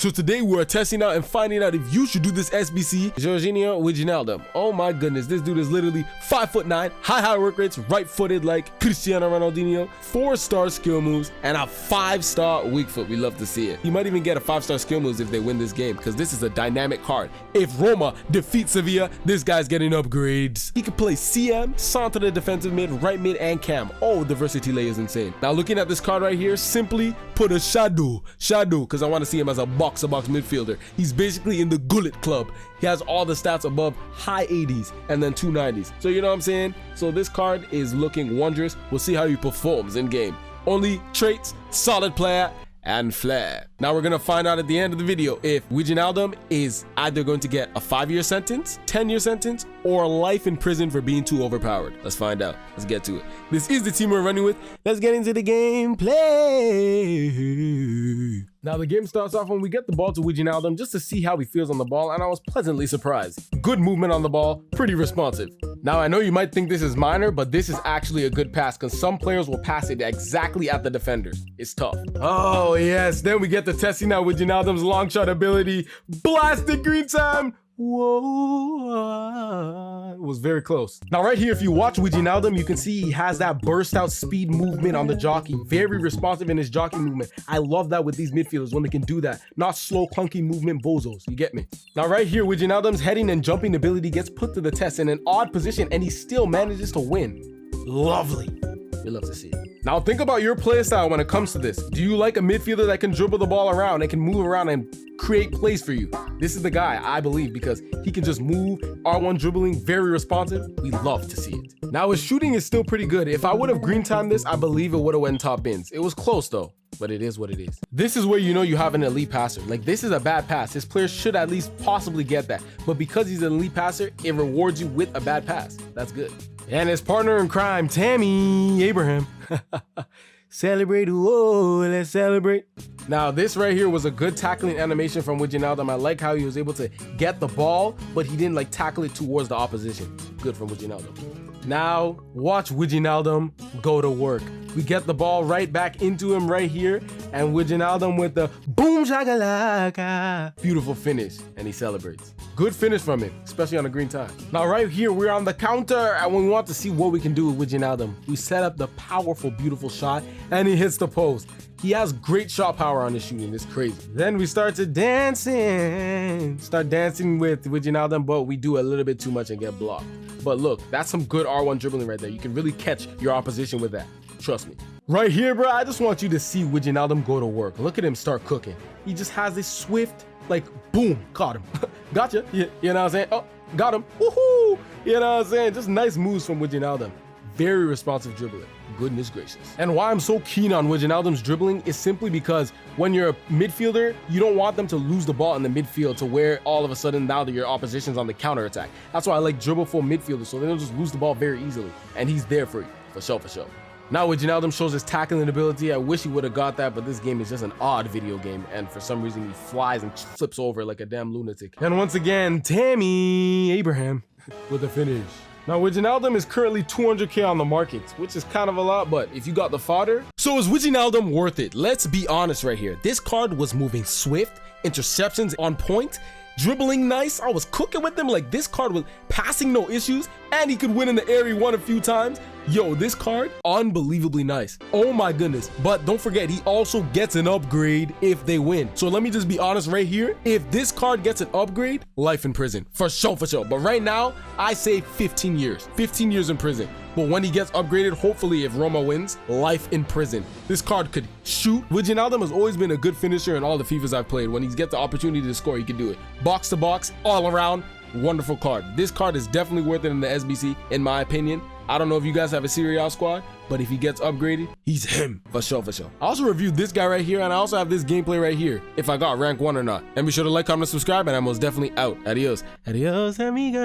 So today we are testing out and finding out if you should do this SBC. Jorginho WIJNALDUM. Oh my goodness, this dude is literally 5'9", high work rates, right-footed like Cristiano Ronaldinho, 4-star skill moves, and a 5-star weak foot. We love to see it. He might even get a 5-star skill moves if they win this game, because this is a dynamic card. If Roma defeats Sevilla, this guy's getting upgrades. He could play CM, centre the defensive mid, right mid, and cam. Oh, the versatility is insane. Now looking at this card right here, simply put a shadow, because I want to see him as a box-to-box midfielder. He's basically in the Gullet Club. He has all the stats above high 80s and then 290s. So you know what I'm saying? So this card is looking wondrous. We'll see how he performs in game. Only traits, solid player, and flair. Now we're gonna find out at the end of the video if WIJNALDUM is either going to get a 5-year sentence, 10-year sentence, or life in prison for being too overpowered. Let's find out. Let's get to it. This is the team we're running with. Let's get into the gameplay. Now the game starts off when we get the ball to WIJNALDUM just to see how he feels on the ball, and I was pleasantly surprised. Good movement on the ball, pretty responsive. Now I know you might think this is minor, but this is actually a good pass because some players will pass it exactly at the defenders. It's tough. Oh yes, then we get the testing out WIJNALDUM's long shot ability. Blasted green time. Whoa, it was very close. Now right here, if you watch WIJNALDUM, you can see he has that burst out speed movement on the jockey. Very responsive in his jockey movement. I love that with these midfielders when they can do that. Not slow, clunky movement bozos. You get me? Now right here, WIJNALDUM's heading and jumping ability gets put to the test in an odd position and he still manages to win. Lovely. We love to see it. Now think about your play style when it comes to this. Do you like a midfielder that can dribble the ball around and can move around and create plays for you? This is the guy, I believe, because he can just move, R1 dribbling, very responsive. We love to see it. Now his shooting is still pretty good. If I would have green timed this, I believe it would have went top bins. It was close though, but it is what it is. This is where you know you have an elite passer. Like this is a bad pass. His players should at least possibly get that. But because he's an elite passer, it rewards you with a bad pass. That's good. And his partner in crime, Tammy Abraham. Celebrate, whoa, let's celebrate. Now this right here was a good tackling animation from WIJNALDUM. I like how he was able to get the ball, but he didn't like tackle it towards the opposition. Good from WIJNALDUM. Now watch WIJNALDUM go to work. We get the ball right back into him right here, and WIJNALDUM with the boom shakalaka. Beautiful finish, and he celebrates. Good finish from him, especially on a green tie. Now right here, we're on the counter, and we want to see what we can do with WIJNALDUM. We set up the powerful, beautiful shot, and he hits the post. He has great shot power on his shooting, it's crazy. Then we start dancing with WIJNALDUM, but we do a little bit too much and get blocked. But look, that's some good R1 dribbling right there. You can really catch your opposition with that. Trust me. Right here, bro, I just want you to see WIJNALDUM go to work. Look at him start cooking. He just has this swift, like, boom, caught him. Gotcha. You know what I'm saying? Oh, got him. Woohoo! You know what I'm saying? Just nice moves from WIJNALDUM. Very responsive dribbler. Goodness gracious. And why I'm so keen on WIJNALDUM's dribbling is simply because when you're a midfielder, you don't want them to lose the ball in the midfield to where all of a sudden now that your opposition's on the counter attack. That's why I like dribbleful midfielders, so they don't just lose the ball very easily. And he's there for you. For sure, for sure. Now WIJNALDUM shows his tackling ability. I wish he would have got that, but this game is just an odd video game, and for some reason he flies and flips over like a damn lunatic. And once again, Tammy Abraham with the finish. Now WIJNALDUM is currently 200k on the market, which is kind of a lot, but if you got the fodder. So is WIJNALDUM worth it? Let's be honest right here. This card was moving swift, interceptions on point, dribbling nice. I was cooking with him. Like this card was passing no issues, and he could win in the air. He won a few times. Yo, this card, unbelievably nice. Oh my goodness. But don't forget, he also gets an upgrade if they win. So let me just be honest right here. If this card gets an upgrade, life in prison. For sure, for sure. But right now, I say 15 years. 15 years in prison. But when he gets upgraded, hopefully if Roma wins, life in prison. This card could shoot. WIJNALDUM has always been a good finisher in all the FIFAs I've played. When he gets the opportunity to score, he can do it. Box to box, all around, wonderful card. This card is definitely worth it in the SBC, in my opinion. I don't know if you guys have a Serie A squad, but if he gets upgraded, he's him. For sure, for sure. I also reviewed this guy right here, and I also have this gameplay right here, if I got rank 1 or not. And be sure to like, comment, subscribe, and I'm most definitely out. Adios. Adios, amigos.